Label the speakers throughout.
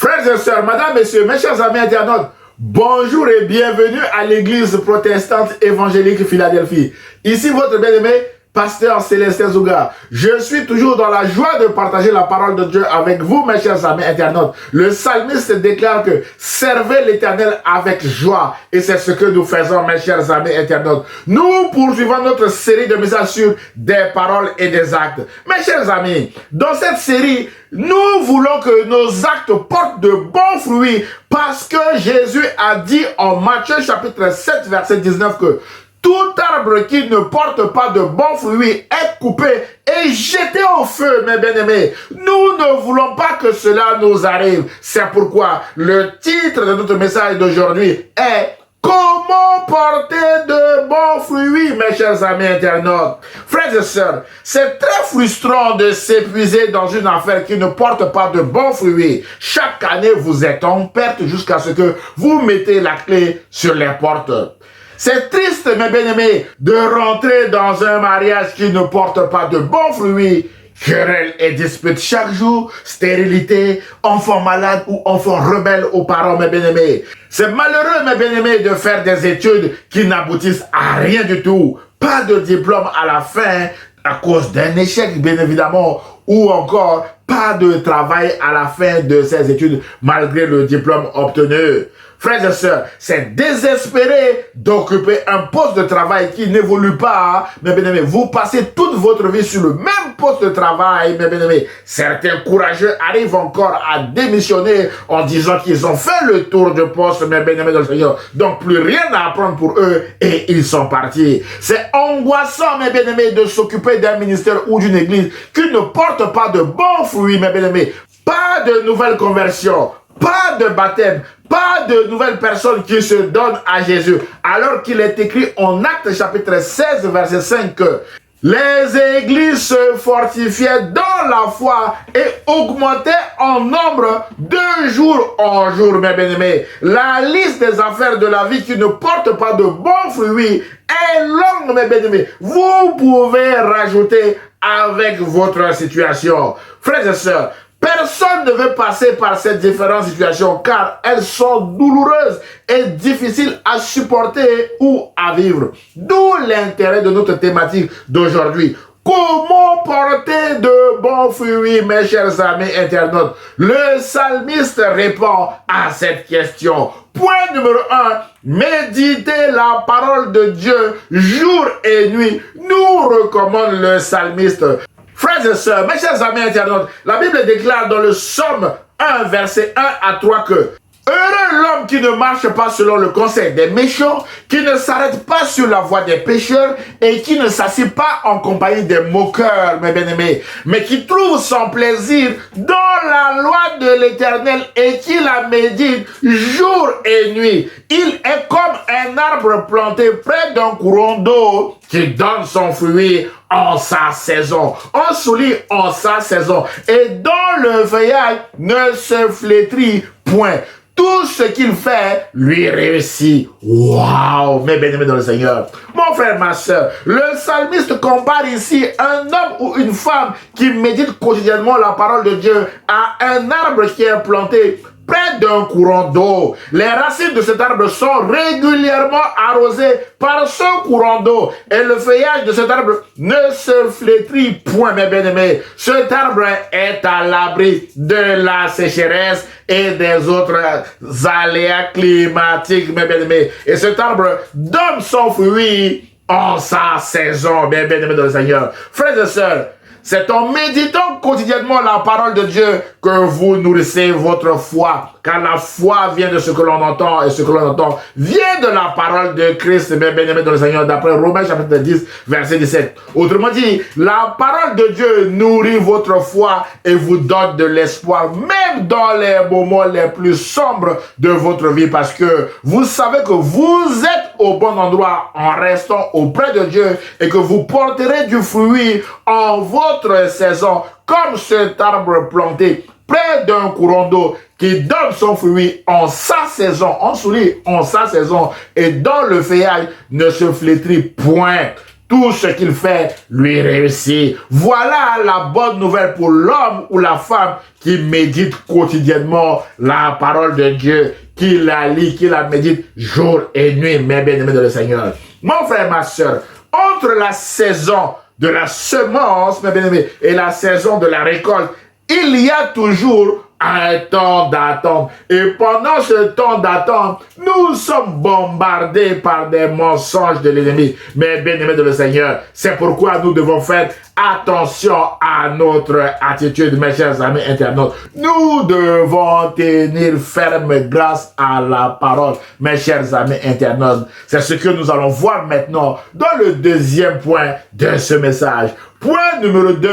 Speaker 1: Frères et sœurs, madame, messieurs, mes chers amis internautes, bonjour et bienvenue à l'église protestante évangélique Philadelphie. Ici votre bien-aimé, pasteur Célestin Zouga. Je suis toujours dans la joie de partager la parole de Dieu avec vous, mes chers amis internautes. Le psalmiste déclare que servez l'Éternel avec joie. Et c'est ce que nous faisons, mes chers amis internautes. Nous poursuivons notre série de messages sur des paroles et des actes. Mes chers amis, dans cette série, nous voulons que nos actes portent de bons fruits parce que Jésus a dit en Matthieu chapitre 7, verset 19 que tout arbre qui ne porte pas de bons fruits est coupé et jeté au feu, mes bien-aimés. Nous ne voulons pas que cela nous arrive. C'est pourquoi le titre de notre message d'aujourd'hui est « Comment porter de bons fruits ?» mes chers amis internautes. Frères et sœurs, c'est très frustrant de s'épuiser dans une affaire qui ne porte pas de bons fruits. Chaque année, vous êtes en perte jusqu'à ce que vous mettez la clé sur les portes. C'est triste, mes bien-aimés, de rentrer dans un mariage qui ne porte pas de bons fruits. Querelles et disputes chaque jour, stérilité, enfants malades ou enfants rebelles aux parents, mes bien-aimés. C'est malheureux, mes bien-aimés, de faire des études qui n'aboutissent à rien du tout. Pas de diplôme à la fin à cause d'un échec, bien évidemment, ou encore pas de travail à la fin de ces études malgré le diplôme obtenu. Frères et sœurs, c'est désespéré d'occuper un poste de travail qui n'évolue pas, mes bien-aimés. Vous passez toute votre vie sur le même poste de travail, mes bien-aimés. Certains courageux arrivent encore à démissionner en disant qu'ils ont fait le tour de poste, mes bien-aimés dans le Seigneur. Donc plus rien à apprendre pour eux et ils sont partis. C'est angoissant, mes bien-aimés, de s'occuper d'un ministère ou d'une église qui ne porte pas de bons fruits, mes bien-aimés. Pas de nouvelle conversion, pas de baptême, pas de nouvelles personnes qui se donnent à Jésus. Alors qu'il est écrit en Actes chapitre 16, verset 5 que les églises se fortifiaient dans la foi et augmentaient en nombre de jour en jour, mes bien-aimés. La liste des affaires de la vie qui ne portent pas de bons fruits est longue, mes bien-aimés. Vous pouvez rajouter avec votre situation. Frères et sœurs, personne ne veut passer par ces différentes situations car elles sont douloureuses et difficiles à supporter ou à vivre. D'où l'intérêt de notre thématique d'aujourd'hui. Comment porter de bons fruits, mes chers amis internautes? Le psalmiste répond à cette question. Point numéro 1, méditer la parole de Dieu jour et nuit, nous recommande le psalmiste. Frères et sœurs, mes chers amis internautes, la Bible déclare dans le Psaume 1, verset 1 à 3 que heureux l'homme qui ne marche pas selon le conseil des méchants, qui ne s'arrête pas sur la voie des pécheurs et qui ne s'assied pas en compagnie des moqueurs, mes bien-aimés, mais qui trouve son plaisir dans la loi de l'Éternel et qui la médite jour et nuit. Il est comme un arbre planté près d'un courant d'eau qui donne son fruit en sa saison. On souligne en sa saison. Et dont le feuillage ne se flétrit point. Tout ce qu'il fait lui réussit. Waouh, mes bien-aimés dans le Seigneur. Mon frère, ma soeur, le psalmiste compare ici un homme ou une femme qui médite quotidiennement la parole de Dieu à un arbre qui est planté près d'un courant d'eau. Les racines de cet arbre sont régulièrement arrosées par ce courant d'eau et le feuillage de cet arbre ne se flétrit point, mes bien-aimés. Cet arbre est à l'abri de la sécheresse et des autres aléas climatiques, mes bien-aimés. Et cet arbre donne son fruit en sa saison, mes bien-aimés dans le Seigneur. Frères et sœurs, c'est en méditant quotidiennement la parole de Dieu que vous nourrissez votre foi. Car la foi vient de ce que l'on entend et ce que l'on entend vient de la parole de Christ, mes bien-aimés dans le Seigneur, d'après Romains chapitre 10, verset 17. Autrement dit, la parole de Dieu nourrit votre foi et vous donne de l'espoir, même dans les moments les plus sombres de votre vie, parce que vous savez que vous êtes au bon endroit en restant auprès de Dieu et que vous porterez du fruit en votre saison, comme cet arbre planté près d'un courant d'eau qui donne son fruit en sa saison, on souligne en sa saison, et dont le feuillage ne se flétrit point. tout ce qu'il fait lui réussit. Voilà la bonne nouvelle pour l'homme ou la femme qui médite quotidiennement la parole de Dieu, qui la lit, qui la médite jour et nuit, mes bien-aimés de le Seigneur. Mon frère, ma soeur, entre la saison de la semence, mes bien-aimés, et la saison de la récolte, il y a toujours un temps d'attente. Et pendant ce temps d'attente, nous sommes bombardés par des mensonges de l'ennemi. Mais bien-aimés de le Seigneur, c'est pourquoi nous devons faire attention à notre attitude, mes chers amis internautes. Nous devons tenir ferme grâce à la parole, mes chers amis internautes. C'est ce que nous allons voir maintenant dans le deuxième point de ce message. Point numéro 2.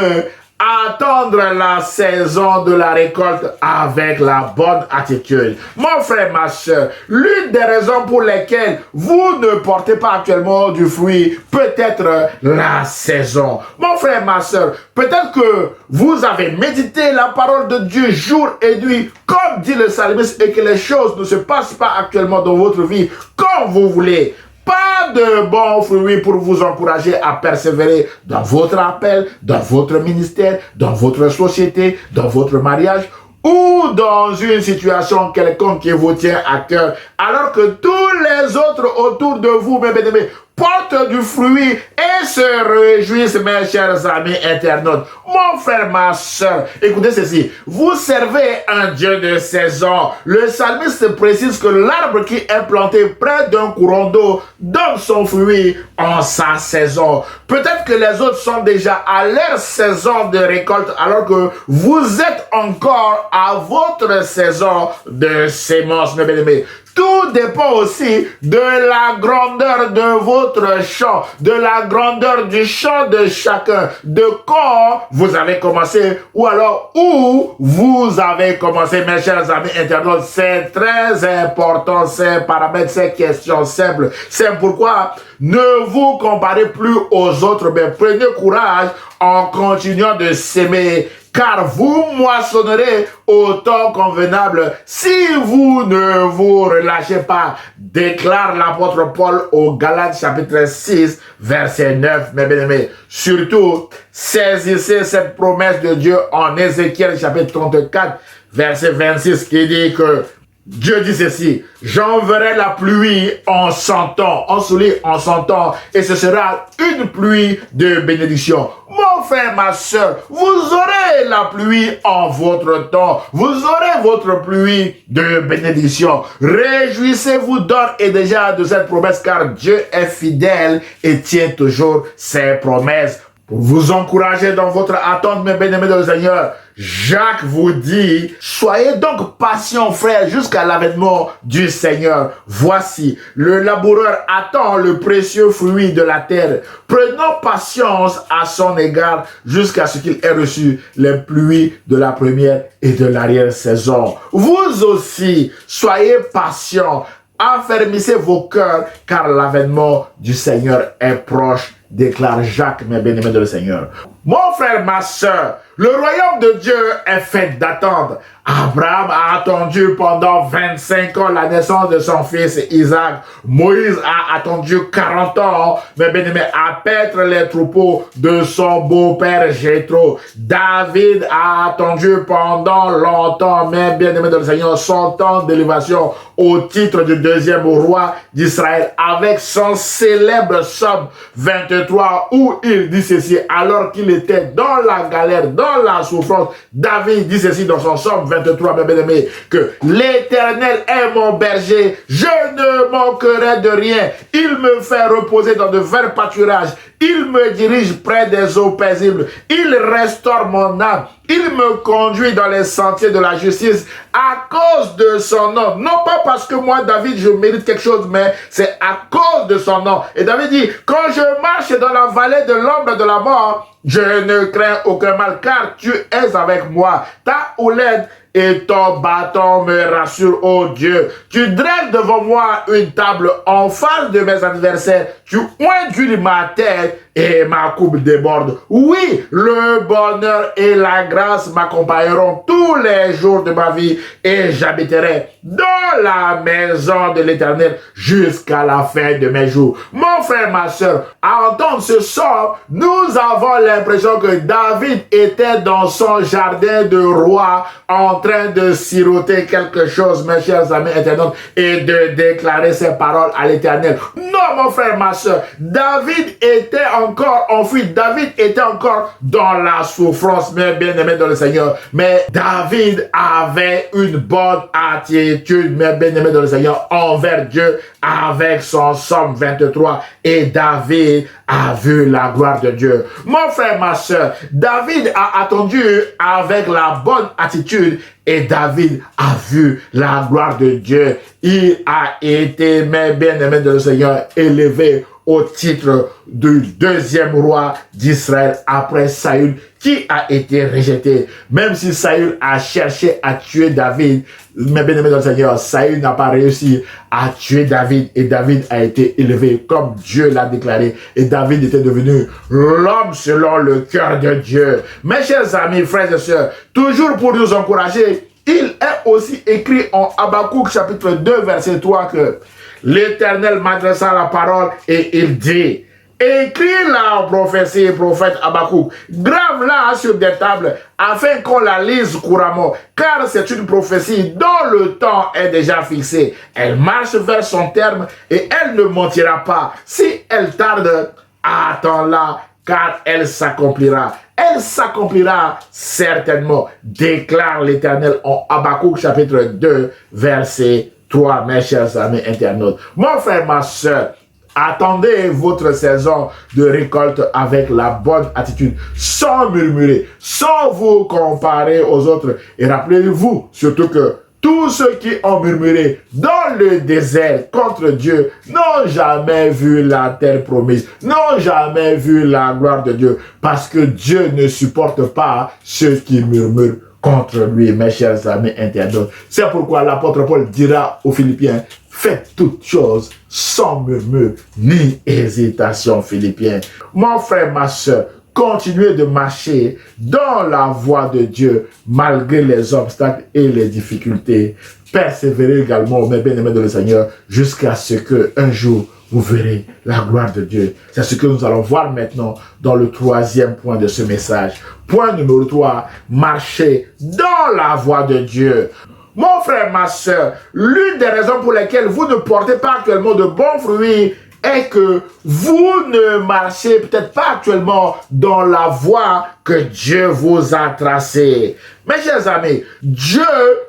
Speaker 1: Attendre la saison de la récolte avec la bonne attitude. Mon frère, ma soeur, l'une des raisons pour lesquelles vous ne portez pas actuellement du fruit peut être la saison. Mon frère, ma soeur, peut-être que vous avez médité la parole de Dieu jour et nuit, comme dit le psalmiste, et que les choses ne se passent pas actuellement dans votre vie comme vous voulez. Pas de bons fruits pour vous encourager à persévérer dans votre appel, dans votre ministère, dans votre société, dans votre mariage ou dans une situation quelconque qui vous tient à cœur, alors que tous les autres autour de vous, mes bien-aimés, portent du fruit et se réjouissent, mes chers amis internautes. Mon frère, ma soeur, écoutez ceci. Vous servez un Dieu de saison. Le psalmiste précise que l'arbre qui est planté près d'un courant d'eau donne son fruit en sa saison. Peut-être que les autres sont déjà à leur saison de récolte, alors que vous êtes encore à votre saison de sémence, mes bien-aimés. Tout dépend aussi de la grandeur de votre champ, de la grandeur du champ de chacun, de quand vous avez commencé ou alors où vous avez commencé, mes chers amis internautes. C'est très important, ces paramètres, ces questions simples. C'est pourquoi ne vous comparez plus aux autres, mais prenez courage en continuant de s'aimer, car vous moissonnerez au temps convenable si vous ne vous relâchez pas, déclare l'apôtre Paul au Galates chapitre 6, verset 9, mes bien-aimés. Surtout, saisissez cette promesse de Dieu en Ézéchiel chapitre 34, verset 26, qui dit que Dieu dit ceci: j'enverrai la pluie en son temps, on souligne en son temps, et ce sera une pluie de bénédiction. Mon frère, ma soeur, vous aurez la pluie en votre temps, vous aurez votre pluie de bénédiction. Réjouissez-vous d'ores et déjà de cette promesse, car Dieu est fidèle et tient toujours ses promesses. Pour vous encourager dans votre attente, mes bien-aimés dans le Seigneur, Jacques vous dit: soyez donc patients, frères, jusqu'à l'avènement du Seigneur. Voici, le laboureur attend le précieux fruit de la terre. Prenons patience à son égard jusqu'à ce qu'il ait reçu les pluies de la première et de l'arrière-saison. Vous aussi, soyez patients, affermissez vos cœurs, car l'avènement du Seigneur est proche, déclare Jacques, mes bien-aimés de le Seigneur. Mon frère, ma soeur, le royaume de Dieu est fait d'attendre. Abraham a attendu pendant 25 ans la naissance de son fils Isaac. Moïse a attendu 40 ans, mes bien-aimés, à paître les troupeaux de son beau-père Jéthro. David a attendu pendant longtemps, mes bien-aimés de le Seigneur, son temps d'élévation au titre du deuxième roi d'Israël, avec son célèbre psaume 23, où il dit ceci: alors qu'il était dans la galère, dans la souffrance, David dit ceci dans son psaume 23, mes bien-aimés, que l'Éternel est mon berger, je ne manquerai de rien. Il me fait reposer dans de verts pâturages, il me dirige près des eaux paisibles, il restaure mon âme, il me conduit dans les sentiers de la justice à cause de son nom. Non pas parce que moi, David, je mérite quelque chose, mais c'est à cause de son nom. Et David dit: quand je marche dans la vallée de l'ombre de la mort, Je ne crains aucun mal, car tu es avec moi. Ta houlette et ton bâton me rassurent, ô Dieu. Tu dresses devant moi une table en face de mes adversaires. Tu oinduis ma tête et ma coupe déborde. Oui, le bonheur et la grâce m'accompagneront tous les jours de ma vie et j'habiterai dans la maison de l'Éternel jusqu'à la fin de mes jours. Mon frère, ma soeur, à entendre ce son, nous avons l'impression que David était dans son jardin de roi en train de siroter quelque chose, mes chers amis internautes, et de déclarer ses paroles à l'Éternel. Non, mon frère, ma soeur, David était encore en fuite. David était encore dans la souffrance, mes bien-aimés dans le Seigneur. Mais David avait une bonne attitude, mes bien-aimés dans le Seigneur, envers Dieu avec son psaume 23. Et David a vu la gloire de Dieu. Mon frère, ma soeur, David a attendu avec la bonne attitude et David a vu la gloire de Dieu. Il a été, mes bien-aimés de le Seigneur, élevé au titre du deuxième roi d'Israël après Saül, qui a été rejeté. Même si Saül a cherché à tuer David, mes bien-aimés dans le Seigneur, Saül n'a pas réussi à tuer David et David a été élevé comme Dieu l'a déclaré et David était devenu l'homme selon le cœur de Dieu. Mes chers amis, frères et sœurs, toujours pour nous encourager, il est aussi écrit en Habakkuk chapitre 2 verset 3 que l'Éternel m'adressa la parole et il dit: écris-la en prophétie, prophète Habakkuk, grave-la sur des tables afin qu'on la lise couramment, car c'est une prophétie dont le temps est déjà fixé. Elle marche vers son terme et elle ne mentira pas. Si elle tarde, attends-la, car elle s'accomplira. Elle s'accomplira certainement, déclare l'Éternel en Habakkuk chapitre 2 verset 3, mes chers amis internautes. Mon frère, ma soeur, attendez votre saison de récolte avec la bonne attitude, sans murmurer, sans vous comparer aux autres. Et rappelez-vous surtout que tous ceux qui ont murmuré dans le désert contre Dieu n'ont jamais vu la terre promise, n'ont jamais vu la gloire de Dieu, parce que Dieu ne supporte pas ceux qui murmurent contre lui, mes chers amis internautes. C'est pourquoi l'apôtre Paul dira aux Philippiens: faites toutes choses sans murmure ni hésitation. Philippiens. Mon frère, ma soeur, continuez de marcher dans la voie de Dieu malgré les obstacles et les difficultés. Persévérez également, mes bien-aimés de le Seigneur, jusqu'à ce qu'un jour vous verrez la gloire de Dieu. C'est ce que nous allons voir maintenant dans le troisième point de ce message. Point numéro 3, marcher dans la voie de Dieu. Mon frère, ma soeur, l'une des raisons pour lesquelles vous ne portez pas actuellement de bons fruits est que vous ne marchez peut-être pas actuellement dans la voie que Dieu vous a tracée. Mes chers amis, Dieu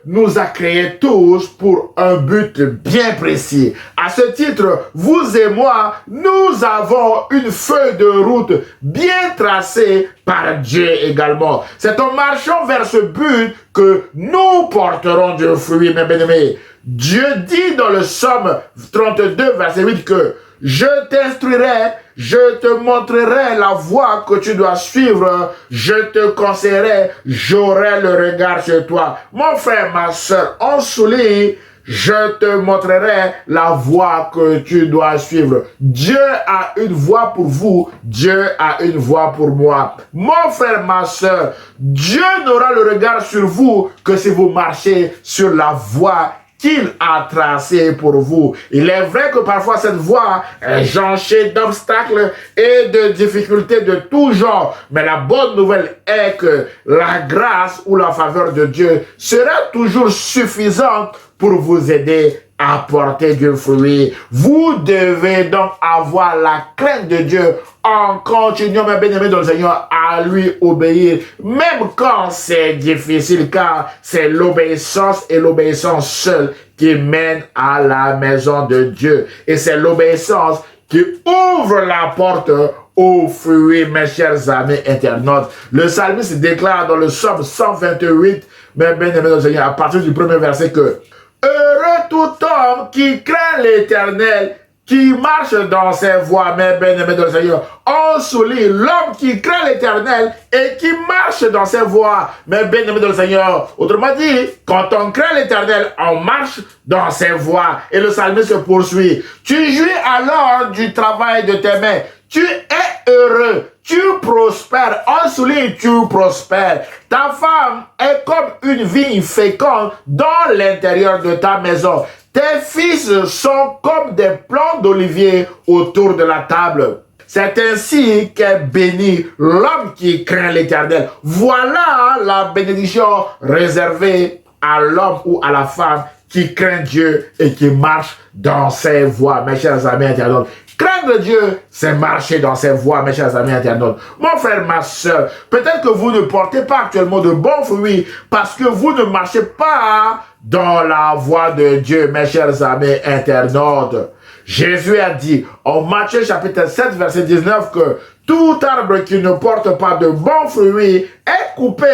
Speaker 1: nous a créés tous pour un but bien précis. À ce titre, vous et moi, nous avons une feuille de route bien tracée par Dieu également. C'est en marchant vers ce but que nous porterons du fruit, mes bien-aimés. Dieu dit dans le psaume 32, verset 8 que je t'instruirai, je te montrerai la voie que tu dois suivre, je te conseillerai, j'aurai le regard sur toi. Mon frère, ma soeur, on souligne, je te montrerai la voie que tu dois suivre. Dieu a une voie pour vous, Dieu a une voie pour moi. Mon frère, ma soeur, Dieu n'aura le regard sur vous que si vous marchez sur la voie qu'il a tracé pour vous. Il est vrai que parfois cette voie est jonchée d'obstacles et de difficultés de tout genre, mais la bonne nouvelle est que la grâce ou la faveur de Dieu sera toujours suffisante pour vous aider à porter du fruit. Vous devez donc avoir la crainte de Dieu en continuant, mes bien-aimés dans le Seigneur, à lui obéir, même quand c'est difficile, car c'est l'obéissance et l'obéissance seule qui mène à la maison de Dieu. Et c'est l'obéissance qui ouvre la porte aux fruits, mes chers amis internautes. Le psalmiste déclare dans le psaume 128, mes bien-aimés dans le Seigneur, à partir du premier verset que heureux tout homme qui craint l'Éternel, qui marche dans ses voies, mes bien-aimés dans le Seigneur. On souligne l'homme qui craint l'Éternel et qui marche dans ses voies, mes bien-aimés dans le Seigneur. Autrement dit, quand on craint l'Éternel, on marche dans ses voies. Et le psalmiste se poursuit. Tu jouis alors du travail de tes mains. Tu es heureux, tu prospères. On souligne, tu prospères. Ta femme est comme une vigne féconde dans l'intérieur de ta maison. Tes fils sont comme des plants d'olivier autour de la table. C'est ainsi qu'est béni l'homme qui craint l'Éternel. Voilà la bénédiction réservée à l'homme ou à la femme qui craint Dieu et qui marche dans ses voies, mes chers amis internautes. Craindre Dieu, c'est marcher dans ses voies, mes chers amis internautes. Mon frère, ma soeur, peut-être que vous ne portez pas actuellement de bons fruits parce que vous ne marchez pas dans la voie de Dieu, mes chers amis internautes. Jésus a dit en Matthieu chapitre 7, verset 19 que tout arbre qui ne porte pas de bons fruits est coupé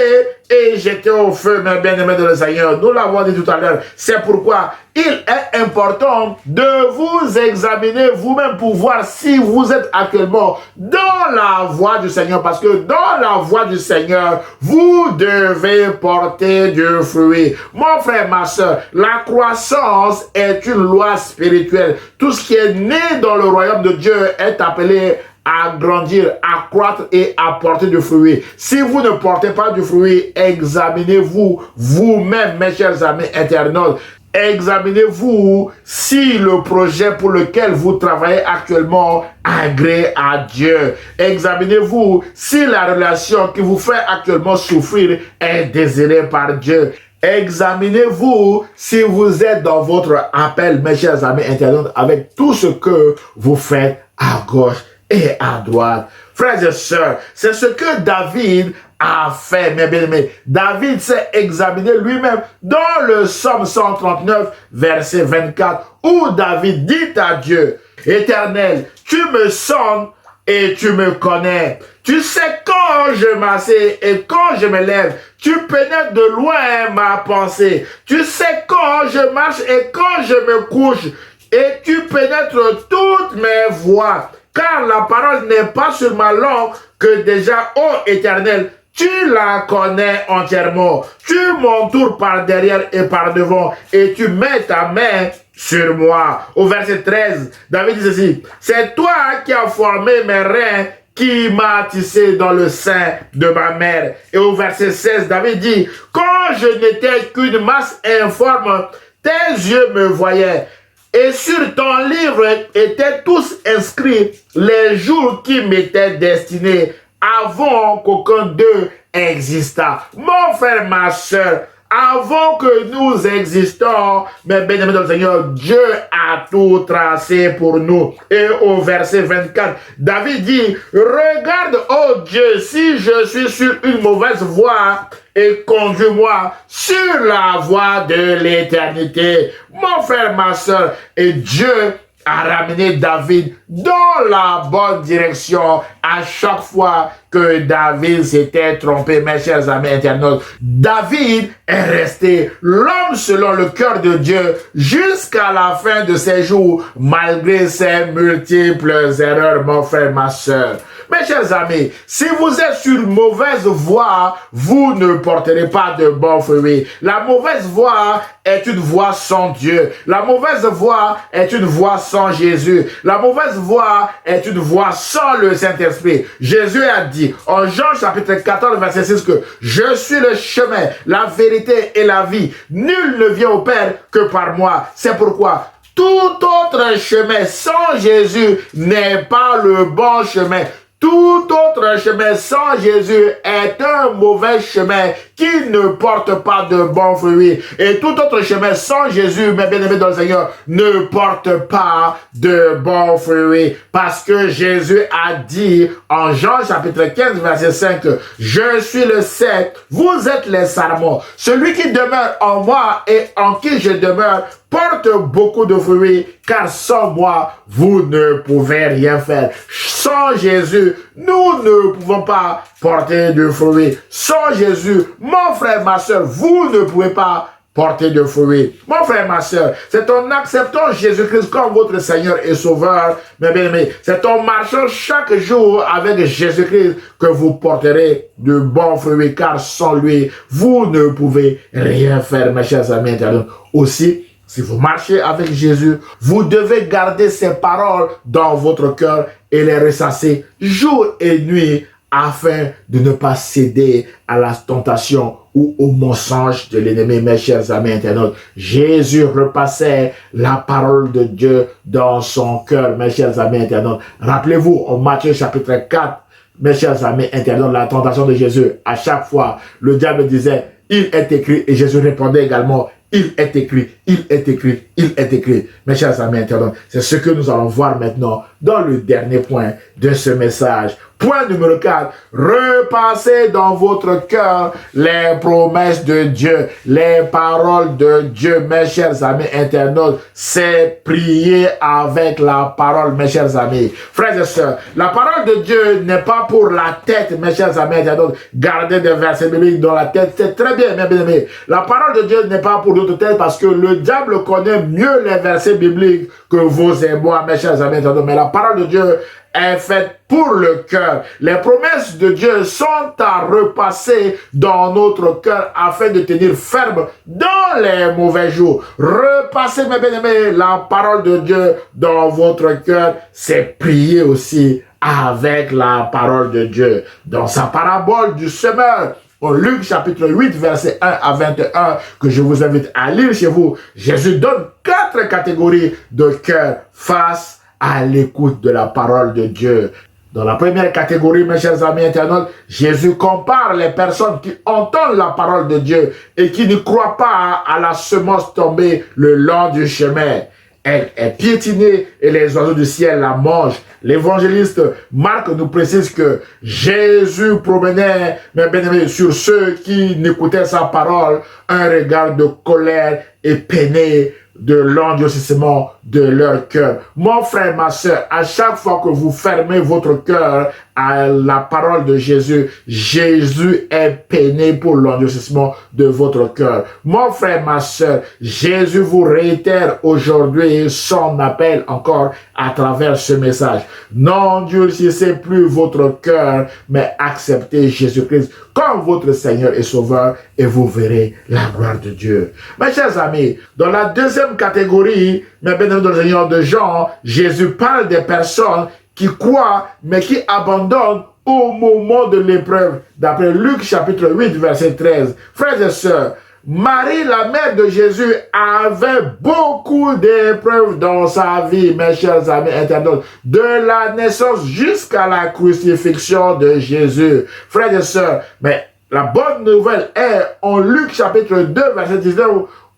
Speaker 1: et jeté au feu, mes bien-aimés de le Seigneur. Nous l'avons dit tout à l'heure. C'est pourquoi il est important de vous examiner vous-même pour voir si vous êtes actuellement dans la voie du Seigneur. Parce que dans la voie du Seigneur, vous devez porter du fruit. Mon frère, ma soeur, la croissance est une loi spirituelle. Tout ce qui est né dans le royaume de Dieu est appelé à grandir, à croître et à porter du fruit. Si vous ne portez pas du fruit, examinez-vous vous-même, mes chers amis internautes. Examinez-vous si le projet pour lequel vous travaillez actuellement agrée à Dieu. Examinez-vous si la relation qui vous fait actuellement souffrir est désirée par Dieu. Examinez-vous si vous êtes dans votre appel, mes chers amis internautes, avec tout ce que vous faites à gauche et à droite. Frères et sœurs, c'est ce que David a fait, mes bien-aimés. David s'est examiné lui-même dans le Psaume 139, verset 24, où David dit à Dieu, « Éternel, tu me sondes et tu me connais. Tu sais quand je m'assieds et quand je me lève. Tu pénètres de loin ma pensée. Tu sais quand je marche et quand je me couche. Et tu pénètres toutes mes voies. Car la parole n'est pas sur ma langue que déjà, ô Éternel, tu la connais entièrement. Tu m'entoures par derrière et par devant et tu mets ta main sur moi. » Au verset 13, David dit ceci, « C'est toi qui as formé mes reins, qui m'a tissé dans le sein de ma mère. » Et au verset 16, David dit, « Quand je n'étais qu'une masse informe, tes yeux me voyaient. Et sur ton livre étaient tous inscrits les jours qui m'étaient destinés avant qu'aucun d'eux existât. » Mon frère, ma soeur, avant que nous existons, mes bien-aimés dans le Seigneur, Dieu a tout tracé pour nous. Et au verset 24, David dit, « Regarde, ô Dieu, si je suis sur une mauvaise voie, et conduis-moi sur la voie de l'éternité. » Mon frère, ma soeur, et Dieu a ramené David dans la bonne direction à chaque fois que David s'était trompé, mes chers amis internautes. David est resté l'homme selon le cœur de Dieu jusqu'à la fin de ses jours, malgré ses multiples erreurs, mon frère, ma soeur. Mes chers amis, si vous êtes sur une mauvaise voie, vous ne porterez pas de bons fruits. La mauvaise voie est une voie sans Dieu. La mauvaise voie est une voie sans Jésus. La mauvaise voie est une voie sans le Saint-Esprit. Jésus a dit en Jean chapitre 14 verset 6 que « Je suis le chemin, la vérité et la vie. Nul ne vient au Père que par moi. » C'est pourquoi tout autre chemin sans Jésus n'est pas le bon chemin. Tout autre chemin sans Jésus est un mauvais chemin qui ne porte pas de bons fruits. Et tout autre chemin sans Jésus, mes bien-aimés dans le Seigneur, ne porte pas de bons fruits. Parce que Jésus a dit en Jean chapitre 15 verset 5 que « Je suis le cep, vous êtes les sarments. Celui qui demeure en moi et en qui je demeure porte beaucoup de fruits, car sans moi, vous ne pouvez rien faire. » Sans Jésus, nous ne pouvons pas porter de fruits. Sans Jésus, mon frère, ma soeur, vous ne pouvez pas porter de fruits. Mon frère, ma soeur, c'est en acceptant Jésus-Christ comme votre Seigneur et Sauveur, mes bien-aimés, c'est en marchant chaque jour avec Jésus-Christ que vous porterez de bons fruits, car sans lui, vous ne pouvez rien faire, mes chers amis internautes. Aussi, si vous marchez avec Jésus, vous devez garder ses paroles dans votre cœur et les ressasser jour et nuit afin de ne pas céder à la tentation ou au mensonge de l'ennemi, mes chers amis internautes. Jésus repassait la parole de Dieu dans son cœur, mes chers amis internautes. Rappelez-vous, en Matthieu chapitre 4, mes chers amis internautes, la tentation de Jésus, à chaque fois, le diable disait, il est écrit, et Jésus répondait également, il est écrit, il est écrit, il est écrit. Mes chers amis internautes, c'est ce que nous allons voir maintenant dans le dernier point de ce message. Point numéro 4, repassez dans votre cœur les promesses de Dieu, les paroles de Dieu, mes chers amis internautes. C'est prier avec la parole, mes chers amis. Frères et sœurs, la parole de Dieu n'est pas pour la tête, mes chers amis internautes. Gardez des versets bibliques dans la tête, c'est très bien, mes bien-aimés. La parole de Dieu n'est pas pour notre tête parce que le diable connaît mieux les versets bibliques que vous et moi, mes chers amis internautes. Mais la parole de Dieu est faite pour le cœur. Les promesses de Dieu sont à repasser dans notre cœur afin de tenir ferme dans les mauvais jours. Repassez, mes bien-aimés, la parole de Dieu dans votre cœur, c'est prier aussi avec la parole de Dieu. Dans sa parabole du semeur, au Luc chapitre 8, verset 1 à 21, que je vous invite à lire chez vous, Jésus donne 4 catégories de cœur face à l'écoute de la parole de Dieu. Dans la première catégorie, mes chers amis internautes, Jésus compare les personnes qui entendent la parole de Dieu et qui ne croient pas à la semence tombée le long du chemin. Elle est piétinée et les oiseaux du ciel la mangent. L'évangéliste Marc nous précise que Jésus promenait, mes bien-aimés, sur ceux qui n'écoutaient sa parole un regard de colère et peiné de l'endurcissement de leur cœur. Mon frère, ma soeur, à chaque fois que vous fermez votre cœur à la parole de Jésus, Jésus est peiné pour l'endurcissement de votre cœur. Mon frère, ma soeur, Jésus vous réitère aujourd'hui son appel encore à travers ce message. N'endurcissez plus votre cœur, mais acceptez Jésus-Christ comme votre Seigneur et Sauveur et vous verrez la gloire de Dieu. Mes chers amis, dans la deuxième catégorie, mes bien-aimés dans le Seigneur de Jean, Jésus parle des personnes qui croient, mais qui abandonnent au moment de l'épreuve. D'après Luc chapitre 8, verset 13. Frères et sœurs, Marie, la mère de Jésus, avait beaucoup d'épreuves dans sa vie, mes chers amis internautes, de la naissance jusqu'à la crucifixion de Jésus. Frères et sœurs, mais la bonne nouvelle est en Luc chapitre 2, verset 19,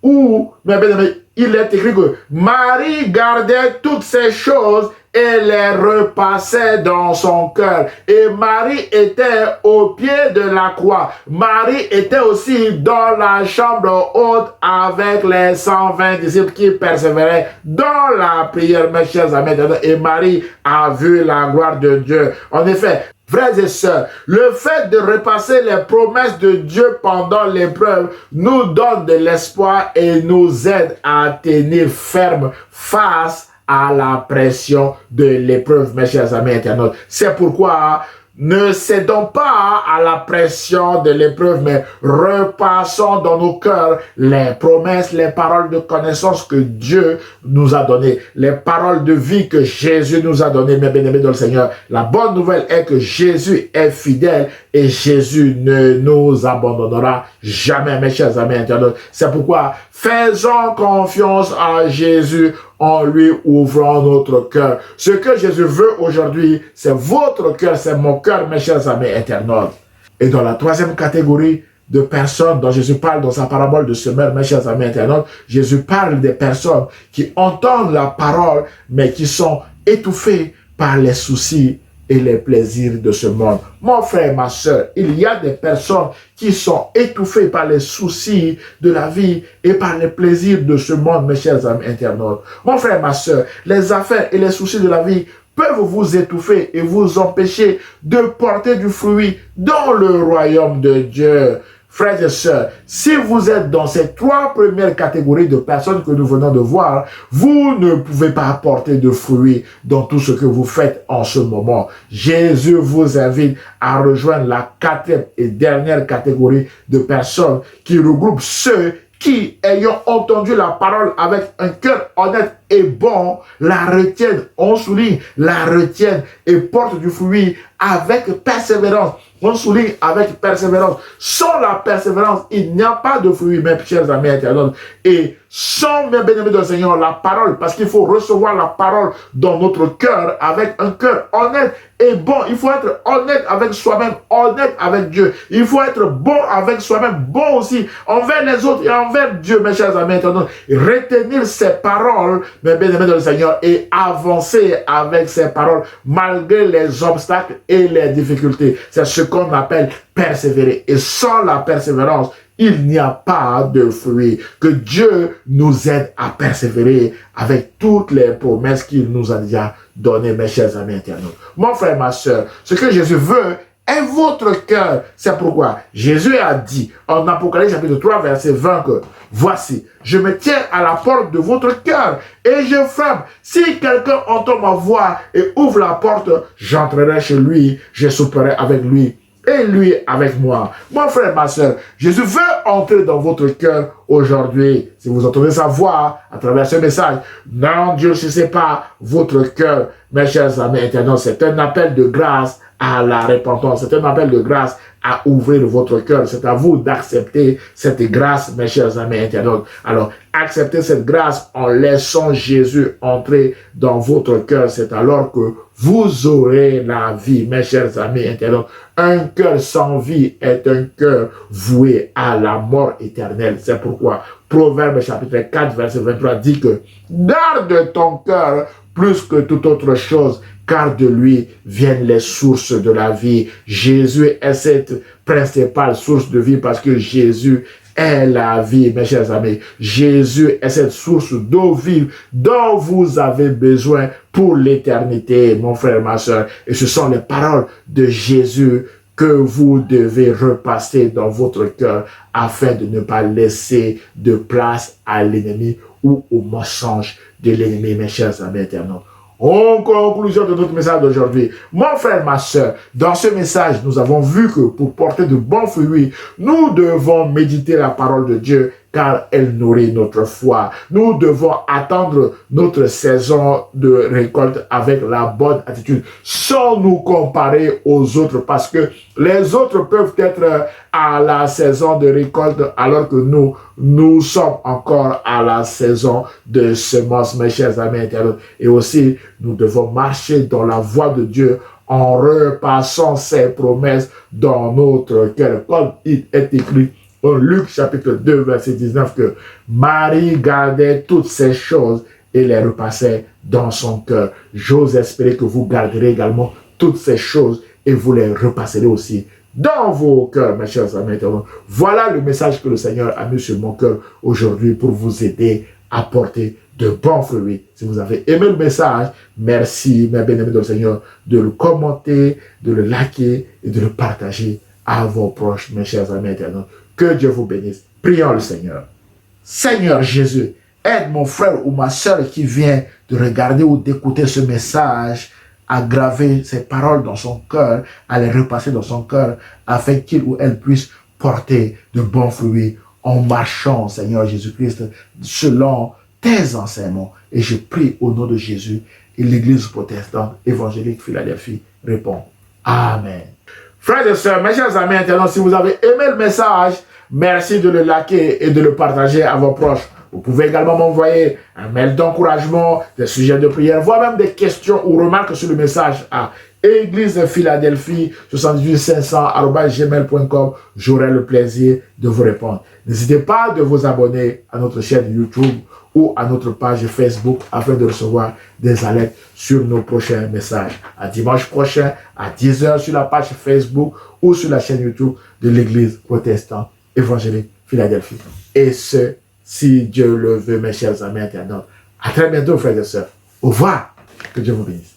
Speaker 1: où, mes bien-aimés, il est écrit que Marie gardait toutes ces choses et les repassait dans son cœur. Et Marie était au pied de la croix. Marie était aussi dans la chambre haute avec les 120 disciples qui persévéraient dans la prière, mes chers amis. Et Marie a vu la gloire de Dieu. En effet, frères et sœurs, le fait de repasser les promesses de Dieu pendant l'épreuve nous donne de l'espoir et nous aide à tenir ferme face à la pression de l'épreuve, mes chers amis internautes. C'est pourquoi ne cédons pas à la pression de l'épreuve, mais repassons dans nos cœurs les promesses, les paroles de connaissance que Dieu nous a données, les paroles de vie que Jésus nous a données, mes bien-aimés dans le Seigneur. La bonne nouvelle est que Jésus est fidèle et Jésus ne nous abandonnera jamais, mes chers amis internautes. C'est pourquoi faisons confiance à Jésus en lui ouvrant notre cœur. Ce que Jésus veut aujourd'hui, c'est votre cœur, c'est mon cœur, mes chers amis internautes. Et dans la troisième catégorie de personnes dont Jésus parle dans sa parabole de semeur, mes chers amis internautes, Jésus parle des personnes qui entendent la parole, mais qui sont étouffées par les soucis et les plaisirs de ce monde. Mon frère, ma soeur, il y a des personnes qui sont étouffées par les soucis de la vie et par les plaisirs de ce monde, mes chers amis internautes. Mon frère, ma soeur, les affaires et les soucis de la vie peuvent vous étouffer et vous empêcher de porter du fruit dans le royaume de Dieu. frères et sœurs, si vous êtes dans ces 3 premières catégories de personnes que nous venons de voir, vous ne pouvez pas apporter de fruits dans tout ce que vous faites en ce moment. Jésus vous invite à rejoindre la 4e et dernière catégorie de personnes qui regroupe ceux qui, ayant entendu la parole avec un cœur honnête et bon, la retiennent, on souligne, la retiennent et portent du fruit avec persévérance. On souligne avec persévérance. Sans la persévérance, il n'y a pas de fruit, mes chers amis internautes. Et sans, mes bien-aimés de Seigneur, la parole, parce qu'il faut recevoir la parole dans notre cœur avec un cœur honnête et bon. Il faut être honnête avec soi-même, honnête avec Dieu. Il faut être bon avec soi-même, bon aussi envers les autres et envers Dieu, mes chers amis internautes. Et retenir ces paroles, mes bien-aimés de Seigneur, et avancer avec ces paroles malgré les obstacles et les difficultés. C'est ce qu'on appelle persévérer. Et sans la persévérance, il n'y a pas de fruit. Que Dieu nous aide à persévérer avec toutes les promesses qu'il nous a déjà données, mes chers amis internautes. Mon frère, ma soeur, ce que Jésus veut est votre cœur. C'est pourquoi Jésus a dit en Apocalypse chapitre 3, verset 20 que « Voici, je me tiens à la porte de votre cœur et je frappe. Si quelqu'un entend ma voix et ouvre la porte, j'entrerai chez lui, je souperai avec lui et lui avec moi. » Mon frère, ma soeur, Jésus veut entrer dans votre cœur aujourd'hui. Si vous entendez sa voix à travers ce message, n'endurcissez pas votre cœur, mes chers amis internautes. C'est un appel de grâce à la repentance. C'est un appel de grâce à ouvrir votre cœur. C'est à vous d'accepter cette grâce, mes chers amis internautes. Alors, acceptez cette grâce en laissant Jésus entrer dans votre cœur. C'est alors que vous aurez la vie, mes chers amis internautes. Un cœur sans vie est un cœur voué à la mort éternelle. C'est pourquoi Proverbe chapitre 4, verset 23 dit que « Garde ton cœur plus que toute autre chose, car de lui viennent les sources de la vie. » Jésus est cette principale source de vie parce que Jésus est la vie, mes chers amis. Jésus est cette source d'eau vive dont vous avez besoin pour l'éternité, mon frère, ma soeur. Et ce sont les paroles de Jésus que vous devez repasser dans votre cœur afin de ne pas laisser de place à l'ennemi ou au mensonge de l'ennemi, mes chers amis internautes. En conclusion de notre message d'aujourd'hui, mon frère, ma soeur, dans ce message, nous avons vu que pour porter de bons fruits, nous devons méditer la parole de Dieu car elle nourrit notre foi. Nous devons attendre notre saison de récolte avec la bonne attitude, sans nous comparer aux autres, parce que les autres peuvent être à la saison de récolte, alors que nous sommes encore à la saison de semences, mes chers amis internautes. Et aussi, nous devons marcher dans la voie de Dieu en repassant ses promesses dans notre cœur, comme il est écrit en Luc chapitre 2, verset 19, que Marie gardait toutes ces choses et les repassait dans son cœur. J'ose espérer que vous garderez également toutes ces choses et vous les repasserez aussi dans vos cœurs, mes chers amis. Voilà le message que le Seigneur a mis sur mon cœur aujourd'hui pour vous aider à porter de bons fruits. Si vous avez aimé le message, merci, mes bien-aimés dans le Seigneur, de le commenter, de le liker et de le partager à vos proches, mes chers amis internautes. Que Dieu vous bénisse. Prions le Seigneur. Seigneur Jésus, aide mon frère ou ma soeur qui vient de regarder ou d'écouter ce message à graver ces paroles dans son cœur, à les repasser dans son cœur, afin qu'il ou elle puisse porter de bons fruits en marchant, Seigneur Jésus-Christ, selon tes enseignements. Et je prie au nom de Jésus, et l'Église protestante évangélique Philadelphie répond. Amen. Frères et sœurs, mes chers amis internautes, si vous avez aimé le message, merci de le liker et de le partager à vos proches. Vous pouvez également m'envoyer un mail d'encouragement, des sujets de prière, voire même des questions ou remarques sur le message à Église Philadelphie 78500@gmail.com. J'aurai le plaisir de vous répondre. N'hésitez pas de vous abonner à notre chaîne YouTube ou à notre page Facebook afin de recevoir des alertes sur nos prochains messages. À dimanche prochain à 10 h sur la page Facebook ou sur la chaîne YouTube de l'Église protestante évangélique Philadelphie. Et ce, si Dieu le veut, mes chers amis internautes. À très bientôt, frères et sœurs. Au revoir. Que Dieu vous bénisse.